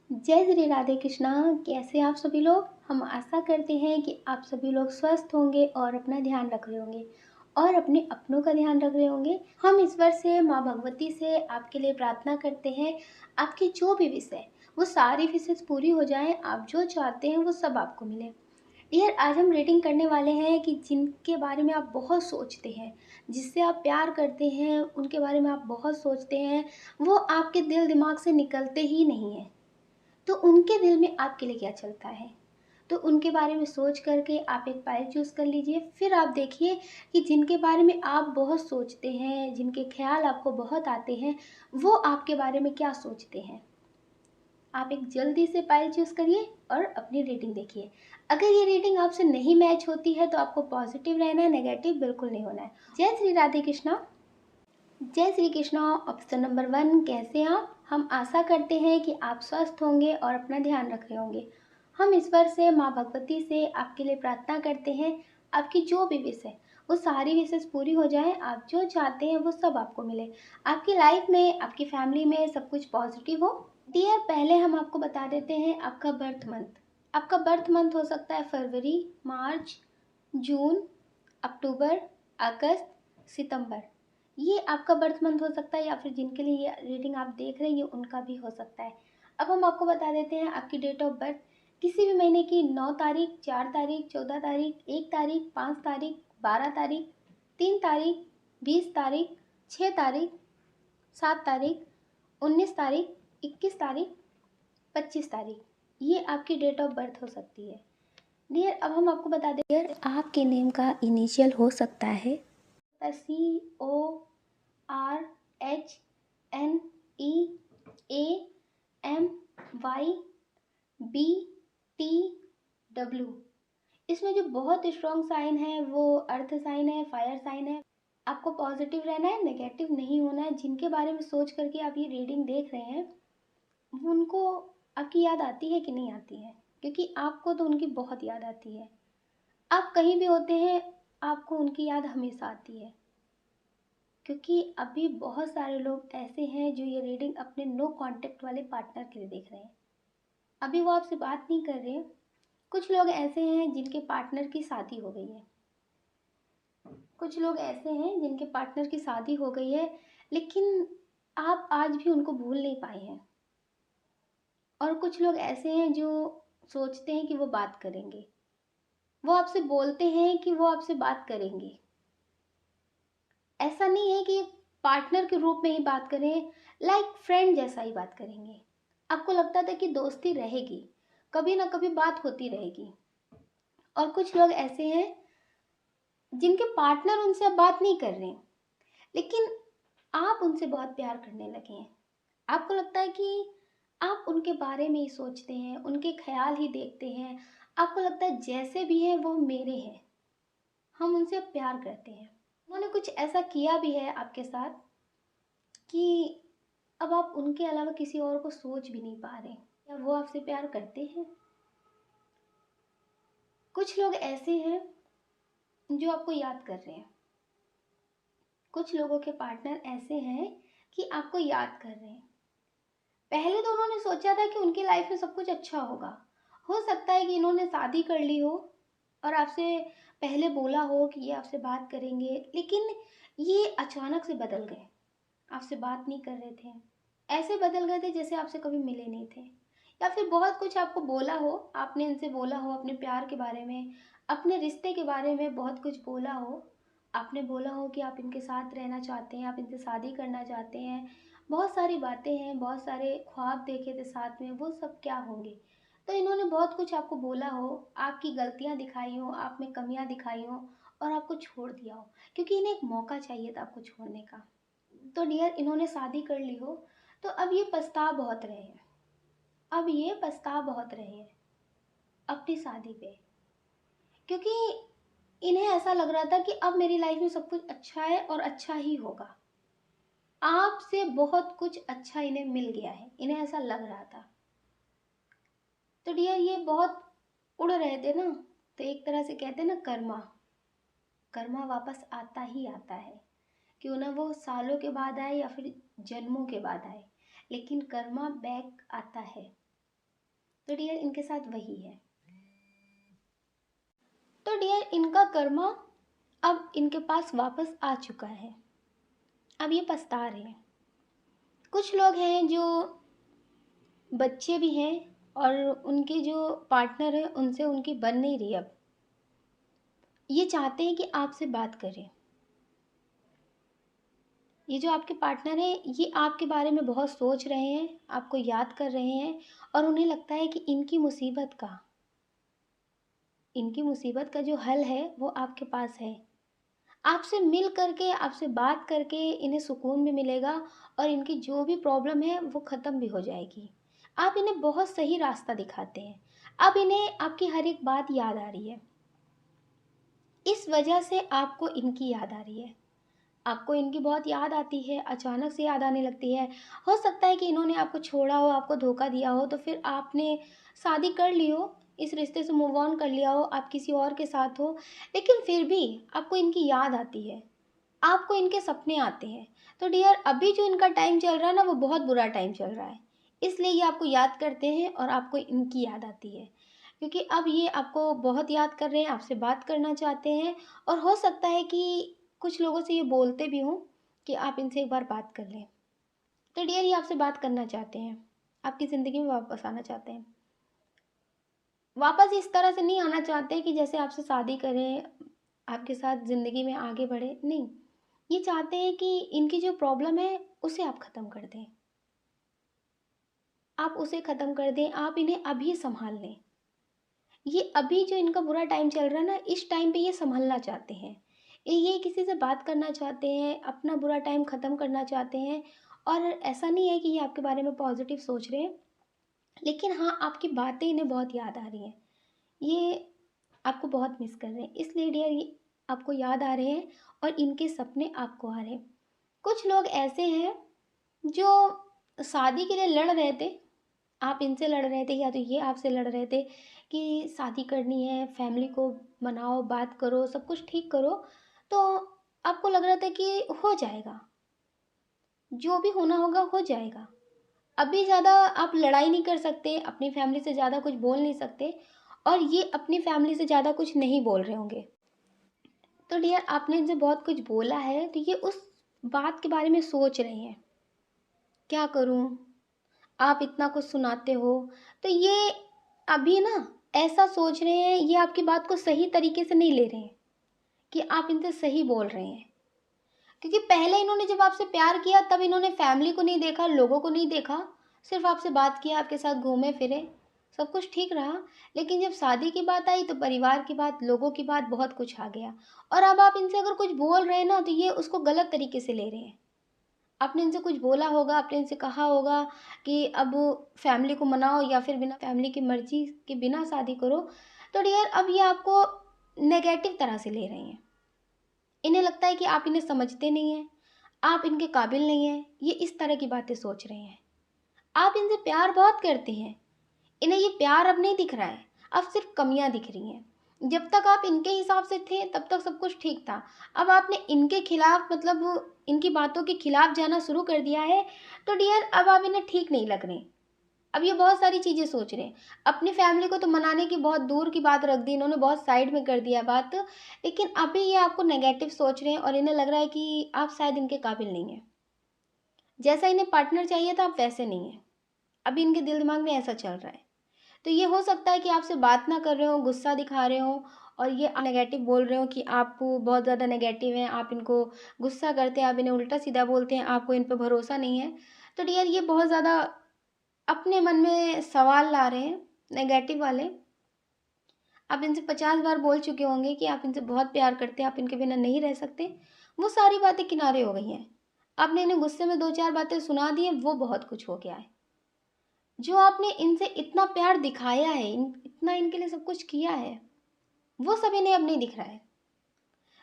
जय श्री राधे कृष्णा। कैसे आप सभी लोग। हम आशा करते हैं कि आप सभी लोग स्वस्थ होंगे और अपना ध्यान रख रहे होंगे और अपने अपनों का ध्यान रख रहे होंगे। हम ईश्वर से, माँ भगवती से आपके लिए प्रार्थना करते हैं, आपकी जो भी विश है वो सारी विशेष पूरी हो जाएं। आप जो चाहते हैं वो सब आपको मिले। डियर, आज हम रीडिंग करने वाले हैं कि जिनके बारे में आप बहुत सोचते हैं, जिससे आप प्यार करते हैं, उनके बारे में आप बहुत सोचते हैं, वो आपके दिल दिमाग से निकलते ही नहीं हैं। तो उनके दिल में आपके लिए क्या चलता है, तो उनके बारे में सोच करके आप एक पाइल चूज़ कर लीजिए। फिर आप देखिए कि जिनके बारे में आप बहुत सोचते हैं, जिनके ख्याल आपको बहुत आते हैं, वो आपके बारे में क्या सोचते हैं। आप एक जल्दी से पाइल चूज़ करिए और अपनी रीडिंग देखिए। अगर ये रीडिंग आपसे नहीं मैच होती है तो आपको पॉजिटिव रहना है, नेगेटिव बिल्कुल नहीं होना है। जय श्री राधे कृष्णा। जय श्री कृष्णा। ऑप्शन नंबर 1, कैसे हैं आप। हम आशा करते हैं कि आप स्वस्थ होंगे और अपना ध्यान रख रहे होंगे। हम ईश्वर से, माँ भगवती से आपके लिए प्रार्थना करते हैं, आपकी जो भी विश है वो सारी विशेष पूरी हो जाए। आप जो चाहते हैं वो सब आपको मिले, आपकी लाइफ में, आपकी फैमिली में सब कुछ पॉजिटिव हो। डियर, पहले हम आपको बता देते हैं आपका बर्थ मंथ। आपका बर्थ मंथ हो सकता है फरवरी, मार्च, जून, अक्टूबर, अगस्त, सितंबर। ये आपका बर्थ मंथ हो सकता है, या फिर जिनके लिए ये रीडिंग आप देख रहे हैं ये उनका भी हो सकता है। अब हम आपको बता देते हैं आपकी डेट ऑफ बर्थ। किसी भी महीने की 9 तारीख, 4 तारीख, 14 तारीख, 1 तारीख, 5 तारीख, 12 तारीख, 3 तारीख, 20 तारीख, 6 तारीख, 7 तारीख, 19 तारीख, 21 तारीख, 25 तारीख, ये आपकी डेट ऑफ बर्थ हो सकती है। डियर, अब हम आपको बता दें, डियर, आपके नेम का इनिशियल हो सकता है CORHNEAMYBTW। इसमें जो बहुत स्ट्रॉन्ग साइन है वो अर्थ साइन है, फायर साइन है। आपको पॉजिटिव रहना है, नेगेटिव नहीं होना है। जिनके बारे में सोच करके आप ये रीडिंग देख रहे हैं उनको आपकी याद आती है कि नहीं आती है, क्योंकि आपको तो उनकी बहुत याद आती है। आप कहीं भी होते हैं आपको उनकी याद हमेशा आती है, क्योंकि अभी बहुत सारे लोग ऐसे हैं जो ये रीडिंग अपने नो कांटेक्ट वाले पार्टनर के लिए देख रहे हैं। अभी वो आपसे बात नहीं कर रहे। कुछ लोग ऐसे हैं जिनके पार्टनर की शादी हो गई है। कुछ लोग ऐसे हैं जिनके पार्टनर की शादी हो गई है, लेकिन आप आज भी उनको भूल नहीं पाए हैं। और कुछ लोग ऐसे हैं जो सोचते हैं कि वो बात करेंगे, वो आपसे बोलते हैं कि वो आपसे बात करेंगे। ऐसा नहीं है कि पार्टनर के रूप में ही बात करें, लाइक फ्रेंड जैसा ही बात करेंगे। आपको लगता था कि दोस्ती रहेगी, कभी ना कभी बात होती रहेगी। और कुछ लोग ऐसे हैं जिनके पार्टनर उनसे अब बात नहीं कर रहे हैं, लेकिन आप उनसे बहुत प्यार करने लगे हैं। आपको लगता है कि आप उनके बारे में ही सोचते हैं, उनके ख्याल ही देखते हैं। आपको लगता है जैसे भी हैं वो मेरे हैं, हम उनसे अब प्यार करते हैं। उन्होंने कुछ ऐसा किया भी है आपके साथ कि अब आप उनके अलावा किसी और को सोच भी नहीं पा रहे। या वो आपसे प्यार करते हैं। कुछ लोग ऐसे हैं जो आपको याद कर रहे हैं। कुछ लोगों के पार्टनर ऐसे हैं कि आपको याद कर रहे हैं। पहले तो उन्होंने सोचा था कि उनकी लाइफ में सब कुछ अच्छा होगा। हो सकता है कि इन्होंने शादी कर ली हो और आपसे पहले बोला हो कि ये आपसे बात करेंगे, लेकिन ये अचानक से बदल गए। आपसे बात नहीं कर रहे थे, ऐसे बदल गए थे जैसे आपसे कभी मिले नहीं थे। या फिर बहुत कुछ आपको बोला हो, आपने इनसे बोला हो अपने प्यार के बारे में, अपने रिश्ते के बारे में बहुत कुछ बोला हो। आपने बोला हो कि आप इनके साथ रहना चाहते हैं, आप इनसे शादी करना चाहते हैं। बहुत सारी बातें हैं, बहुत सारे ख्वाब देखे थे साथ में, वो सब क्या होंगे। तो इन्होंने बहुत कुछ आपको बोला हो, आपकी गलतियां दिखाई हो, आप में कमियां दिखाई हो और आपको छोड़ दिया हो, क्योंकि इन्हें एक मौका चाहिए था आपको छोड़ने का। तो डियर, इन्होंने शादी कर ली हो तो अब ये पछता बहुत रहे हैं। अब ये पछता बहुत रहे हैं अपनी शादी पे, क्योंकि इन्हें ऐसा लग रहा था कि अब मेरी लाइफ में सब कुछ अच्छा है और अच्छा ही होगा। आपसे बहुत कुछ अच्छा इन्हें मिल गया है, इन्हें ऐसा लग रहा था। तो डियर, ये बहुत उड़ रहे थे ना, तो एक तरह से कहते हैं ना, कर्मा। कर्मा वापस आता ही आता है, क्यों ना वो सालों के बाद आए या फिर जन्मों के बाद आए, लेकिन कर्मा बैक आता है। तो डियर इनके साथ वही है। तो डियर इनका कर्मा अब इनके पास वापस आ चुका है। अब ये पछता रहे हैं। कुछ लोग हैं जो बच्चे भी हैं और उनके जो पार्टनर है उनसे उनकी बन नहीं रही। अब ये चाहते हैं कि आपसे बात करें। ये जो आपके पार्टनर हैं ये आपके बारे में बहुत सोच रहे हैं, आपको याद कर रहे हैं और उन्हें लगता है कि इनकी मुसीबत का जो हल है वो आपके पास है। आपसे मिल करके, आपसे बात करके इन्हें सुकून भी मिलेगा और इनकी जो भी प्रॉब्लम है वो ख़त्म भी हो जाएगी। आप इन्हें बहुत सही रास्ता दिखाते हैं। अब इन्हें आपकी हर एक बात याद आ रही है। इस वजह से आपको इनकी याद आ रही है। आपको इनकी बहुत याद आती है, अचानक से याद आने लगती है। हो सकता है कि इन्होंने आपको छोड़ा हो, आपको धोखा दिया हो, तो फिर आपने शादी कर ली हो, इस रिश्ते से मूव ऑन कर लिया हो, आप किसी और के साथ हो, लेकिन फिर भी आपको इनकी याद आती है, आपको इनके सपने आते हैं। तो डियर अभी जो इनका टाइम चल रहा है ना वो बहुत बुरा टाइम चल रहा है, इसलिए ये आपको याद करते हैं और आपको इनकी याद आती है, क्योंकि अब ये आपको बहुत याद कर रहे हैं, आपसे बात करना चाहते हैं। और हो सकता है कि कुछ लोगों से ये बोलते भी हों कि आप इनसे एक बार बात कर लें। तो डियर ये आपसे बात करना चाहते हैं, आपकी ज़िंदगी में वापस आना चाहते हैं। वापस इस तरह से नहीं आना चाहते कि जैसे आपसे शादी करें, आपके साथ ज़िंदगी में आगे बढ़े, नहीं। ये चाहते हैं कि इनकी जो प्रॉब्लम है उसे आप ख़त्म कर दें, आप उसे ख़त्म कर दें, आप इन्हें अभी संभाल लें। ये अभी जो इनका बुरा टाइम चल रहा है ना, इस टाइम पे ये संभलना चाहते हैं। ये किसी से बात करना चाहते हैं, अपना बुरा टाइम ख़त्म करना चाहते हैं। और ऐसा नहीं है कि ये आपके बारे में पॉजिटिव सोच रहे हैं, लेकिन हाँ आपकी बातें इन्हें बहुत याद आ रही हैं। ये आपको बहुत मिस कर रहे हैं, इसलिए डियर ये आपको याद आ रहे हैं और इनके सपने आपको आ रहे हैं। कुछ लोग ऐसे हैं जो शादी के लिए लड़ रहे थे, आप इनसे लड़ रहे थे या तो ये आपसे लड़ रहे थे कि शादी करनी है, फैमिली को मनाओ, बात करो, सब कुछ ठीक करो। तो आपको लग रहा था कि हो जाएगा, जो भी होना होगा हो जाएगा। अभी ज़्यादा आप लड़ाई नहीं कर सकते, अपनी फैमिली से ज़्यादा कुछ बोल नहीं सकते, और ये अपनी फैमिली से ज़्यादा कुछ नहीं बोल रहे होंगे। तो डियर आपने इनसे बहुत कुछ बोला है, तो ये उस बात के बारे में सोच रहे हैं, क्या करूं, आप इतना कुछ सुनाते हो। तो ये अभी ना ऐसा सोच रहे हैं, ये आपकी बात को सही तरीके से नहीं ले रहे हैं कि आप इनसे सही बोल रहे हैं। क्योंकि पहले इन्होंने जब आपसे प्यार किया तब इन्होंने फैमिली को नहीं देखा, लोगों को नहीं देखा, सिर्फ आपसे बात किया, आपके साथ घूमे फिरे, सब कुछ ठीक रहा। लेकिन जब शादी की बात आई तो परिवार की बात, लोगों की बात, बहुत कुछ आ गया। और अब आप इनसे अगर कुछ बोल रहे हैं ना तो ये उसको गलत तरीके से ले रहे हैं। आपने इनसे कुछ बोला होगा, आपने इनसे कहा होगा कि अब फैमिली को मनाओ या फिर बिना फैमिली की मर्जी के बिना शादी करो। तो डियर अब ये आपको नेगेटिव तरह से ले रहे हैं। इन्हें लगता है कि आप इन्हें समझते नहीं हैं, आप इनके काबिल नहीं हैं, ये इस तरह की बातें सोच रहे हैं। आप इनसे प्यार बहुत करते हैं, इन्हें ये प्यार अब नहीं दिख रहा है, अब सिर्फ कमियां दिख रही हैं। जब तक आप इनके हिसाब से थे तब तक सब कुछ ठीक था, अब आपने इनके खिलाफ, मतलब इनकी बातों के खिलाफ जाना शुरू कर दिया है। तो डियर अब आप इन्हें ठीक नहीं लग रहे। अब ये बहुत सारी चीज़ें सोच रहे हैं। अपनी फैमिली को तो मनाने की बहुत दूर की बात रख दी इन्होंने, बहुत साइड में कर दिया बात। लेकिन अभी ये आपको नेगेटिव सोच रहे हैं और इन्हें लग रहा है कि आप शायद इनके काबिल नहीं हैं। जैसा इन्हें पार्टनर चाहिए था आप वैसे नहीं हैं। अभी इनके दिल दिमाग में ऐसा चल रहा है। तो ये हो सकता है कि आपसे बात ना कर रहे हो, गुस्सा दिखा रहे हो और ये नेगेटिव बोल रहे हो कि आप बहुत ज़्यादा नेगेटिव हैं, आप इनको गुस्सा करते हैं, आप इन्हें उल्टा सीधा बोलते हैं, आपको इन पर भरोसा नहीं है। तो डियर ये बहुत ज़्यादा अपने मन में सवाल ला रहे हैं, नेगेटिव वाले। आप इनसे 50 बार बोल चुके होंगे कि आप इनसे बहुत प्यार करते हैं, आप इनके बिना नहीं रह सकते। वो सारी बातें किनारे हो गई हैं। आपने इन्हें गुस्से में 2-4 बातें सुना दी हैं, वो बहुत कुछ हो गया है। जो आपने इनसे इतना प्यार दिखाया है, इतना इनके लिए सब कुछ किया है, वो सब इन्हें अब नहीं दिख रहा है।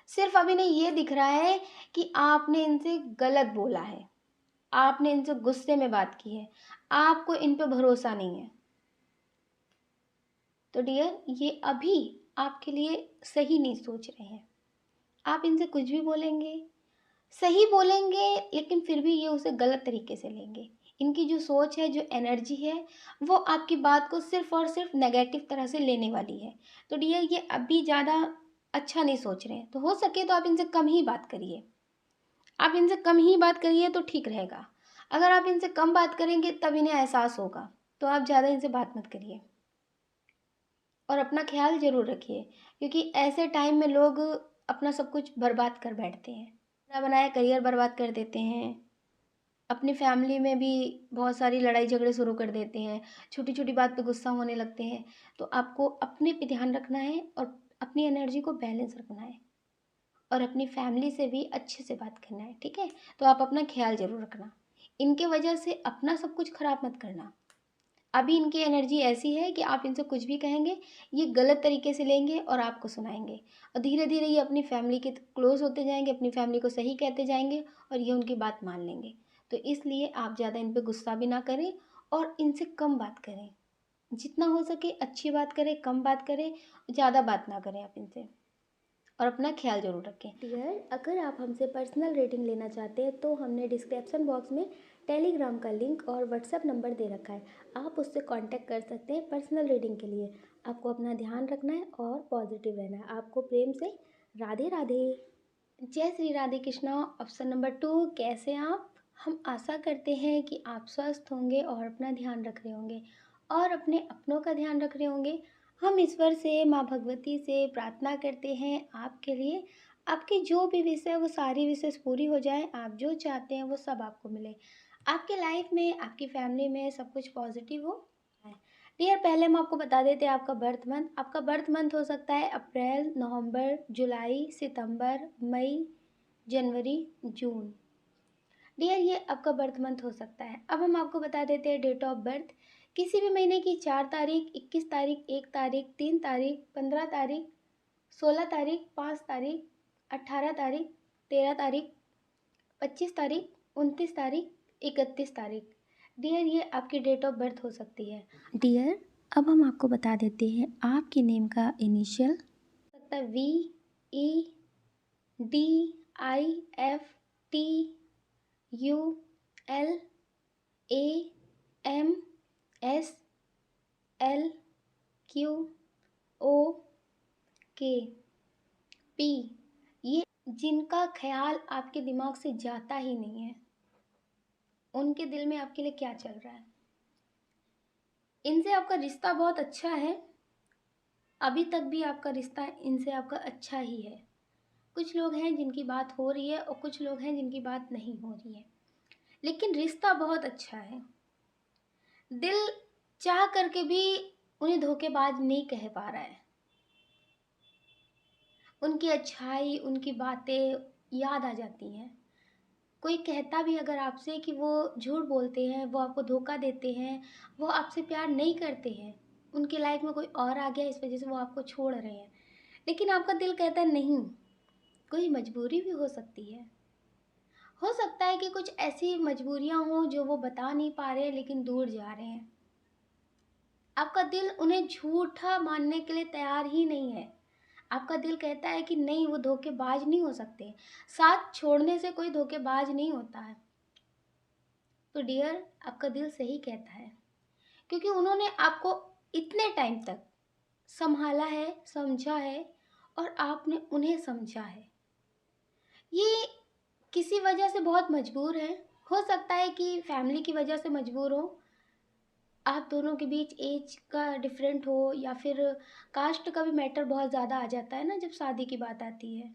सिर्फ अब इन्हें ये दिख रहा है कि आपने इनसे गलत बोला है, आपने इनसे गुस्से में बात की है, आपको इन पे भरोसा नहीं है। तो डियर ये अभी आपके लिए सही नहीं सोच रहे हैं। आप इनसे कुछ भी बोलेंगे, सही बोलेंगे, लेकिन फिर भी ये उसे गलत तरीके से लेंगे। इनकी जो सोच है, जो एनर्जी है, वो आपकी बात को सिर्फ और सिर्फ नेगेटिव तरह से लेने वाली है। तो डियर, ये अभी ज़्यादा अच्छा नहीं सोच रहे हैं, तो हो सके तो आप इनसे कम ही बात करिए। आप इनसे कम ही बात करिए तो ठीक रहेगा। अगर आप इनसे कम बात करेंगे तब इन्हें एहसास होगा, तो आप ज़्यादा इनसे बात मत करिए। और अपना ख्याल ज़रूर रखिए, क्योंकि ऐसे टाइम में लोग अपना सब कुछ बर्बाद कर बैठते हैं, अपना बनाया करियर बर्बाद कर देते हैं, अपनी फैमिली में भी बहुत सारी लड़ाई झगड़े शुरू कर देते हैं, छोटी छोटी बात पे गुस्सा होने लगते हैं। तो आपको अपने पे ध्यान रखना है और अपनी एनर्जी को बैलेंस रखना है, और अपनी फैमिली से भी अच्छे से बात करना है, ठीक है। तो आप अपना ख्याल ज़रूर रखना, इनके वजह से अपना सब कुछ ख़राब मत करना। अभी इनकी एनर्जी ऐसी है कि आप इनसे कुछ भी कहेंगे, ये गलत तरीके से लेंगे और आपको सुनाएंगे, और धीरे धीरे ये अपनी फैमिली के क्लोज होते जाएंगे, अपनी फैमिली को सही कहते जाएंगे और ये उनकी बात मान लेंगे। तो इसलिए आप ज़्यादा इन पे गुस्सा भी ना करें और इनसे कम बात करें। जितना हो सके अच्छी बात करें, कम बात करें, ज़्यादा बात ना करें आप इनसे, और अपना ख्याल ज़रूर रखें। डियर, अगर आप हमसे पर्सनल रेटिंग लेना चाहते हैं तो हमने डिस्क्रिप्शन बॉक्स में टेलीग्राम का लिंक और व्हाट्सएप नंबर दे रखा है, आप उससे कांटेक्ट कर सकते हैं पर्सनल रीडिंग के लिए। आपको अपना ध्यान रखना है और पॉजिटिव रहना है। आपको प्रेम से राधे राधे। जय श्री राधे कृष्णा। ऑप्शन नंबर 2, कैसे हैं आप? हम आशा करते हैं कि आप स्वस्थ होंगे और अपना ध्यान रख रहे होंगे और अपने अपनों का ध्यान रख रहे होंगे। हम ईश्वर से, माँ भगवती से प्रार्थना करते हैं आपके लिए, आपकी जो भी विश है वो सारी विशेष पूरी हो जाए, आप जो चाहते हैं वो सब आपको मिले, आपके लाइफ में, आपकी फैमिली में सब कुछ पॉजिटिव हो। डियर, पहले हम आपको बता देते हैं आपका बर्थ मंथ। आपका बर्थ मंथ हो सकता है अप्रैल, नवंबर, जुलाई, सितंबर, मई, जनवरी, जून। डियर, ये आपका बर्थ मंथ हो सकता है। अब हम आपको बता देते हैं डेट ऑफ बर्थ। किसी भी महीने की 4 तारीख, 21 तारीख, 1 तारीख, 3 तारीख, 15 तारीख, 16 तारीख, 5 तारीख, 18 तारीख, 13 तारीख, 25 तारीख, 29 तारीख, 31 तारीख। डियर, ये आपकी डेट ऑफ बर्थ हो सकती है। डियर, अब हम आपको बता देते हैं आपके नेम का इनिशियल सकता है VEDIFT ULAMSLQOK ये जिनका ख्याल आपके दिमाग से जाता ही नहीं है, उनके दिल में आपके लिए क्या चल रहा है। इनसे आपका रिश्ता बहुत अच्छा है, अभी तक भी आपका रिश्ता इनसे आपका अच्छा ही है। कुछ लोग हैं जिनकी बात हो रही है और कुछ लोग हैं जिनकी बात नहीं हो रही है, लेकिन रिश्ता बहुत अच्छा है। दिल चाह करके भी उन्हें धोखेबाज नहीं कह पा रहा है। उनकी अच्छाई, उनकी बातें याद आ जाती हैं। कोई कहता भी अगर आपसे कि वो झूठ बोलते हैं, वो आपको धोखा देते हैं, वो आपसे प्यार नहीं करते हैं, उनकी लाइफ में कोई और आ गया, इस वजह से वो आपको छोड़ रहे हैं, लेकिन आपका दिल कहता है नहीं, कोई मजबूरी भी हो सकती है। हो सकता है कि कुछ ऐसी मजबूरियां हों जो वो बता नहीं पा रहे लेकिन दूर जा रहे हैं। आपका दिल उन्हें झूठा मानने के लिए तैयार ही नहीं है। आपका दिल कहता है कि नहीं, वो धोखेबाज नहीं हो सकते, साथ छोड़ने से कोई धोखेबाज नहीं होता है। तो डियर, आपका दिल सही कहता है, क्योंकि उन्होंने आपको इतने टाइम तक संभाला है, समझा है, और आपने उन्हें समझा है। ये किसी वजह से बहुत मजबूर है। हो सकता है कि फैमिली की वजह से मजबूर हो, आप दोनों के बीच एज का डिफरेंट हो, या फिर कास्ट का भी मैटर बहुत ज़्यादा आ जाता है ना जब शादी की बात आती है।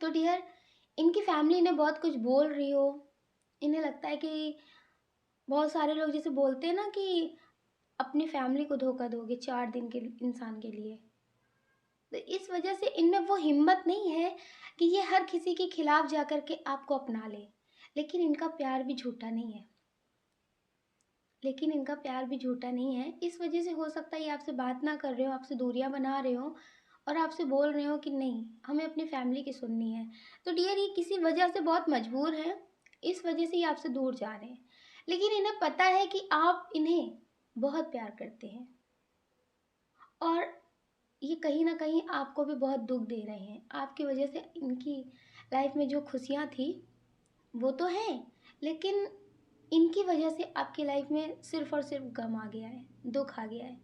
तो डियर, इनकी फैमिली इन्हें बहुत कुछ बोल रही हो, इन्हें लगता है कि बहुत सारे लोग जैसे बोलते हैं ना कि अपनी फैमिली को धोखा दोगे 4 दिन के इंसान के लिए, तो इस वजह से इनमें वो हिम्मत नहीं है कि ये हर किसी के खिलाफ जा कर के आपको अपना ले। लेकिन इनका प्यार भी झूठा नहीं है, लेकिन इनका प्यार भी झूठा नहीं है। इस वजह से हो सकता है ये आपसे बात ना कर रहे हो, आपसे दूरियां बना रहे हो, और आपसे बोल रहे हो कि नहीं, हमें अपनी फैमिली की सुननी है। तो डियर, ये किसी वजह से बहुत मजबूर है, इस वजह से ये आपसे दूर जा रहे हैं। लेकिन इन्हें पता है कि आप इन्हें बहुत प्यार करते हैं, और ये कहीं ना कहीं आपको भी बहुत दुख दे रहे हैं। आपकी वजह से इनकी लाइफ में जो खुशियाँ थी वो तो हैं, लेकिन इनकी वजह से आपकी लाइफ में सिर्फ और सिर्फ गम आ गया है, दुख आ गया है।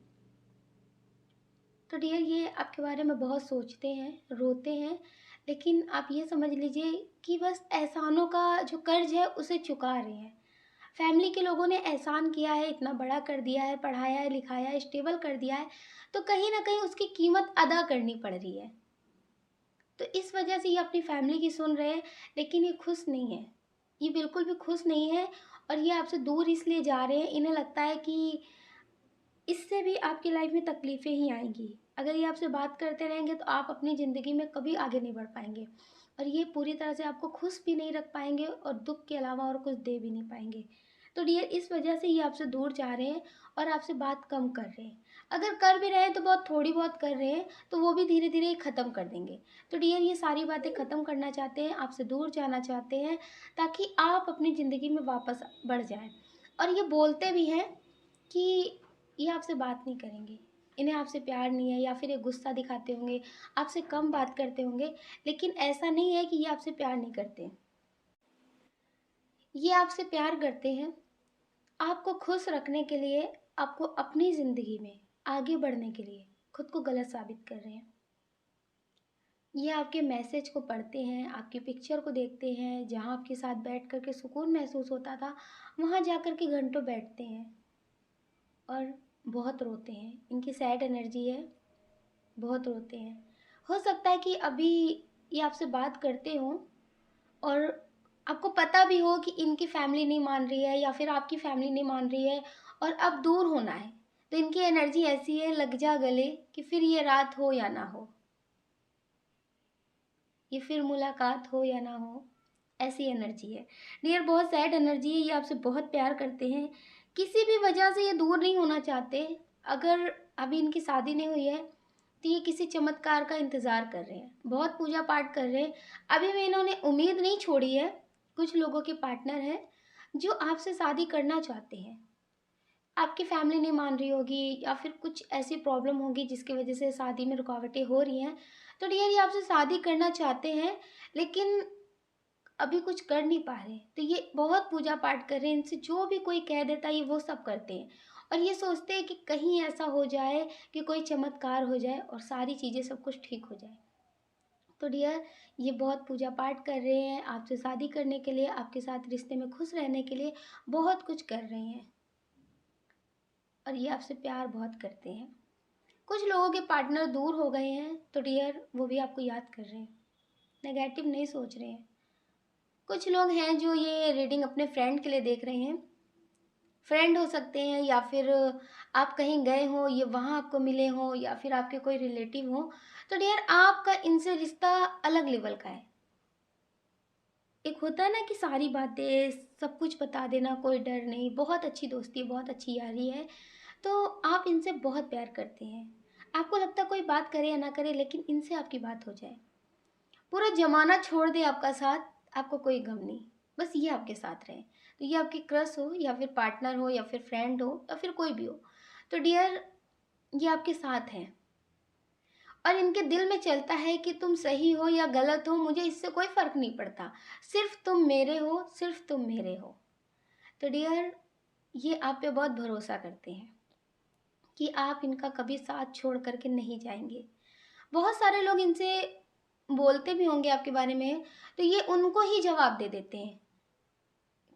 तो डियर, ये आपके बारे में बहुत सोचते हैं, रोते हैं, लेकिन आप ये समझ लीजिए कि बस एहसानों का जो कर्ज है उसे चुका रहे हैं। फैमिली के लोगों ने एहसान किया है, इतना बड़ा कर दिया है, पढ़ाया है, लिखाया है, स्टेबल कर दिया है, तो कहीं ना कहीं उसकी कीमत अदा करनी पड़ रही है। तो इस वजह से ये अपनी फैमिली की सुन रहे हैं, लेकिन ये खुश नहीं है, ये बिल्कुल भी खुश नहीं है। और ये आपसे दूर इसलिए जा रहे हैं, इन्हें लगता है कि इससे भी आपकी लाइफ में तकलीफ़ें ही आएंगी। अगर ये आपसे बात करते रहेंगे तो आप अपनी ज़िंदगी में कभी आगे नहीं बढ़ पाएंगे, और ये पूरी तरह से आपको खुश भी नहीं रख पाएंगे और दुख के अलावा और कुछ दे भी नहीं पाएंगे। तो डियर, इस वजह से ये आपसे दूर जा रहे हैं और आपसे बात कम कर रहे हैं। अगर कर भी रहे हैं तो बहुत थोड़ी बहुत कर रहे हैं, तो वो भी धीरे धीरे ख़त्म कर देंगे। तो डियर, ये सारी बातें ख़त्म करना चाहते हैं, आपसे दूर जाना चाहते हैं, ताकि आप अपनी ज़िंदगी में वापस बढ़ जाएं। और ये बोलते भी हैं कि ये आपसे बात नहीं करेंगे, इन्हें आपसे प्यार नहीं है, या फिर ये गुस्सा दिखाते होंगे, आपसे कम बात करते होंगे, लेकिन ऐसा नहीं है कि ये आपसे प्यार नहीं करते। ये आपसे प्यार करते हैं, आपको खुश रखने के लिए, आपको अपनी ज़िंदगी में आगे बढ़ने के लिए खुद को गलत साबित कर रहे हैं। ये आपके मैसेज को पढ़ते हैं, आपकी पिक्चर को देखते हैं, जहाँ आपके साथ बैठ कर के सुकून महसूस होता था, वहाँ जा कर के घंटों बैठते हैं और बहुत रोते हैं। इनकी सैड एनर्जी है, बहुत रोते हैं। हो सकता है कि अभी ये आपसे बात करते हों और आपको पता भी हो कि इनकी फैमिली नहीं मान रही है, या फिर आपकी फैमिली नहीं मान रही है और अब दूर होना है। तो इनकी एनर्जी ऐसी है, लग जा गले, कि फिर ये रात हो या ना हो, ये फिर मुलाकात हो या ना हो, ऐसी एनर्जी है। डियर, बहुत सैड एनर्जी है। ये आपसे बहुत प्यार करते हैं, किसी भी वजह से ये दूर नहीं होना चाहते। अगर अभी इनकी शादी नहीं हुई है तो ये किसी चमत्कार का इंतज़ार कर रहे हैं, बहुत पूजा पाठ कर रहे हैं। अभी भी इन्होंने उम्मीद नहीं छोड़ी है। कुछ लोगों के पार्टनर हैं जो आपसे शादी करना चाहते हैं, आपकी फैमिली नहीं मान रही होगी, या फिर कुछ ऐसी प्रॉब्लम होगी जिसकी वजह से शादी में रुकावटें हो रही हैं। तो डियर, ये आपसे शादी करना चाहते हैं, लेकिन अभी कुछ कर नहीं पा रहे। तो ये बहुत पूजा पाठ कर रहे हैं, इनसे जो भी कोई कह देता है ये वो सब करते हैं, और ये सोचते हैं कि कहीं ऐसा हो जाए कि कोई चमत्कार हो जाए और सारी चीज़ें सब कुछ ठीक हो जाए। तो डियर, ये बहुत पूजा पाठ कर रहे हैं, आपसे शादी करने के लिए, आपके साथ रिश्ते में खुश रहने के लिए बहुत कुछ कर रहे हैं, और ये आपसे प्यार बहुत करते हैं। कुछ लोगों के पार्टनर दूर हो गए हैं, तो डियर वो भी आपको याद कर रहे हैं, नेगेटिव नहीं सोच रहे हैं। कुछ लोग हैं जो ये रीडिंग अपने फ्रेंड के लिए देख रहे हैं, फ्रेंड हो सकते हैं, या फिर आप कहीं गए हो, ये वहाँ आपको मिले हो, या फिर आपके कोई रिलेटिव हो। तो डियर, आपका इनसे रिश्ता अलग लेवल का है। एक होता है ना कि सारी बातें सब कुछ बता देना, कोई डर नहीं, बहुत अच्छी दोस्ती है, बहुत अच्छी यारी है। तो आप इनसे बहुत प्यार करते हैं, आपको लगता है कोई बात करे या ना करे, लेकिन इनसे आपकी बात हो जाए, पूरा ज़माना छोड़ दे आपका साथ, आपको कोई गम नहीं, बस ये आपके साथ रहे। तो ये आपकी क्रश हो, या फिर पार्टनर हो, या फिर फ्रेंड हो, या फिर कोई भी हो, तो डियर ये आपके साथ हैं। और इनके दिल में चलता है कि तुम सही हो या गलत हो, मुझे इससे कोई फ़र्क नहीं पड़ता, सिर्फ तुम मेरे हो, सिर्फ तुम मेरे हो। तो डियर, ये आप पे बहुत भरोसा करते हैं कि आप इनका कभी साथ छोड़ करके नहीं जाएंगे। बहुत सारे लोग इनसे बोलते भी होंगे आपके बारे में, तो ये उनको ही जवाब दे देते हैं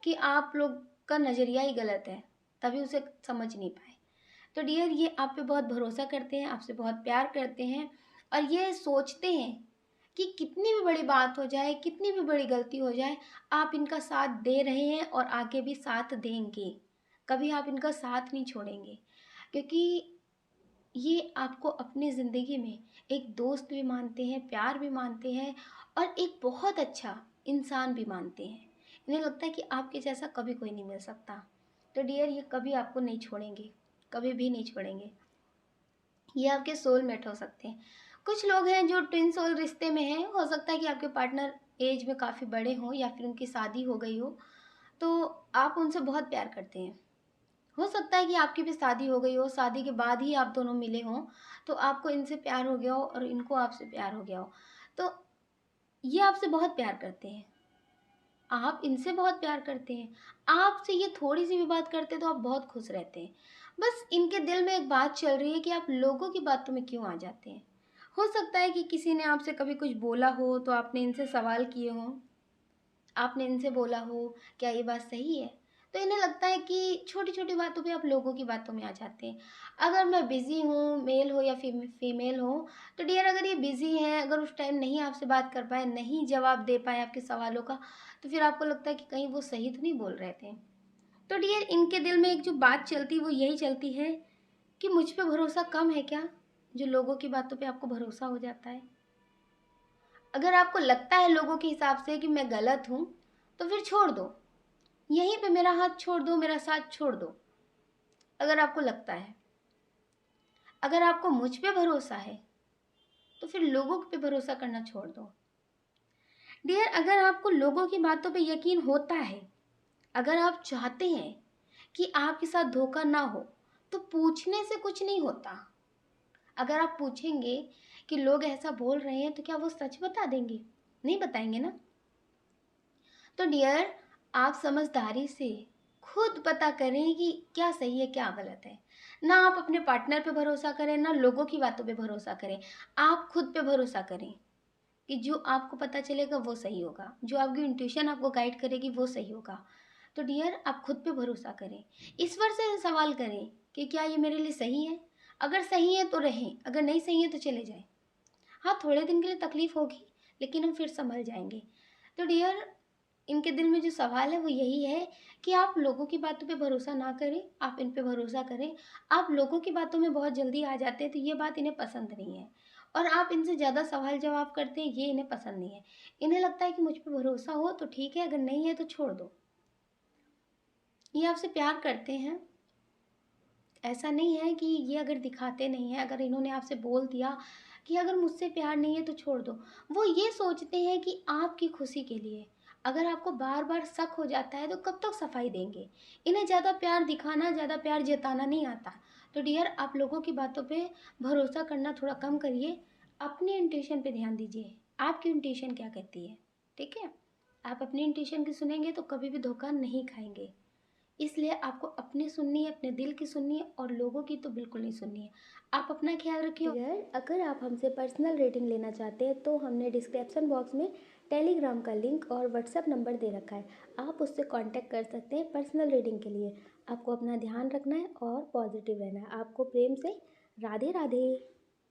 कि आप लोग का नज़रिया ही गलत है, तभी उसे समझ नहीं पाए। तो डियर, ये आप पे बहुत भरोसा करते हैं, आपसे बहुत प्यार करते हैं, और ये सोचते हैं कि कितनी भी बड़ी बात हो जाए, कितनी भी बड़ी गलती हो जाए, आप इनका साथ दे रहे हैं और आगे भी साथ देंगे। कभी आप इनका साथ नहीं छोड़ेंगे, क्योंकि ये आपको अपनी ज़िंदगी में एक दोस्त भी मानते हैं, प्यार भी मानते हैं, और एक बहुत अच्छा इंसान भी मानते हैं। इन्हें लगता है कि आपके जैसा कभी कोई नहीं मिल सकता। तो डियर, ये कभी आपको नहीं छोड़ेंगे, कभी भी नहीं छोड़ेंगे। ये आपके सोलमेट हो सकते हैं। कुछ लोग हैं जो ट्विन सोल रिश्ते में हैं, हो सकता है कि आपके पार्टनर एज में काफ़ी बड़े हों, या फिर उनकी शादी हो गई हो, तो आप उनसे बहुत प्यार करते हैं। हो सकता है कि आपकी भी शादी हो गई हो, शादी के बाद ही आप दोनों मिले हों, तो आपको इनसे प्यार हो गया हो और इनको आपसे प्यार हो गया हो। तो ये आपसे बहुत प्यार करते हैं, आप इनसे बहुत प्यार करते हैं, आपसे ये थोड़ी सी भी बात करते तो आप बहुत खुश रहते हैं। बस इनके दिल में एक बात चल रही है कि आप लोगों की बातों में क्यों आ जाते हैं। हो सकता है कि किसी ने आपसे कभी कुछ बोला हो तो आपने इनसे सवाल किए हों, आपने इनसे बोला हो क्या ये बात सही है, तो इन्हें लगता है कि छोटी छोटी बातों पे आप लोगों की बातों में आ जाते हैं। अगर मैं बिज़ी हूँ, मेल हो या फीमेल हो, तो डियर अगर ये बिज़ी हैं, अगर उस टाइम नहीं आपसे बात कर पाए, नहीं जवाब दे पाए आपके सवालों का, तो फिर आपको लगता है कि कहीं वो सही तो नहीं बोल रहे थे। तो डियर इनके दिल में एक जो बात चलती है वो यही चलती है कि मुझ पे भरोसा कम है क्या, जो लोगों की बातों पे आपको भरोसा हो जाता है। अगर आपको लगता है लोगों के हिसाब से कि मैं गलत हूँ, तो फिर छोड़ दो, यहीं पे मेरा हाथ छोड़ दो, मेरा साथ छोड़ दो। अगर आपको लगता है, अगर आपको मुझ पे भरोसा है, तो फिर लोगों पे भरोसा करना छोड़ दो। डियर अगर आपको लोगों की बातों पे यकीन होता है, अगर आप चाहते हैं कि आपके साथ धोखा ना हो, तो पूछने से कुछ नहीं होता। अगर आप पूछेंगे कि लोग ऐसा बोल रहे हैं, तो क्या वो सच बता देंगे? नहीं बताएंगे ना। तो डियर आप समझदारी से खुद पता करें कि क्या सही है क्या गलत है। ना आप अपने पार्टनर पे भरोसा करें, ना लोगों की बातों पे भरोसा करें। आप खुद पे भरोसा करें कि जो आपको पता चलेगा वो सही होगा, जो आपकी इंट्यूशन आपको गाइड करेगी वो सही होगा। तो डियर आप खुद पे भरोसा करें, ईश्वर से सवाल करें कि क्या ये मेरे लिए सही है। अगर सही है तो रहें, अगर नहीं सही है तो चले जाएं। हाँ थोड़े दिन के लिए तकलीफ होगी, लेकिन हम फिर संभल जाएंगे। तो डियर इनके दिल में जो सवाल है वो यही है कि आप लोगों की बातों पे भरोसा ना करें, आप इन पे भरोसा करें। आप लोगों की बातों में बहुत जल्दी आ जाते हैं, तो ये बात इन्हें पसंद नहीं है। और आप इनसे ज़्यादा सवाल जवाब करते हैं, ये इन्हें पसंद नहीं है। इन्हें लगता है कि मुझ पे भरोसा हो तो ठीक है, अगर नहीं है तो छोड़ दो। ये आपसे प्यार करते हैं, ऐसा नहीं है कि ये अगर दिखाते नहीं हैं, अगर इन्होंने आपसे बोल दिया कि अगर मुझसे प्यार नहीं है तो छोड़ दो, वो ये सोचते हैं कि आपकी खुशी के लिए। अगर आपको बार बार शक हो जाता है तो कब तक सफाई देंगे। इन्हें ज़्यादा प्यार दिखाना, ज़्यादा प्यार जताना नहीं आता। तो डियर आप लोगों की बातों पे भरोसा करना थोड़ा कम करिए, अपनी इंट्यूशन पे ध्यान दीजिए, आपकी इंट्यूशन क्या कहती है। ठीक है, आप अपनी इंट्यूशन की सुनेंगे तो कभी भी धोखा नहीं खाएंगे। इसलिए आपको अपनी सुननी है, अपने दिल की सुननी है, और लोगों की तो बिल्कुल नहीं सुननी है। आप अपना ख्याल रखिए। यार अगर आप हमसे पर्सनल रेटिंग लेना चाहते हैं तो हमने डिस्क्रिप्शन बॉक्स में टेलीग्राम का लिंक और व्हाट्सएप नंबर दे रखा है, आप उससे कांटेक्ट कर सकते हैं पर्सनल रेटिंग के लिए। आपको अपना ध्यान रखना है और पॉजिटिव रहना है। आपको प्रेम से राधे राधे।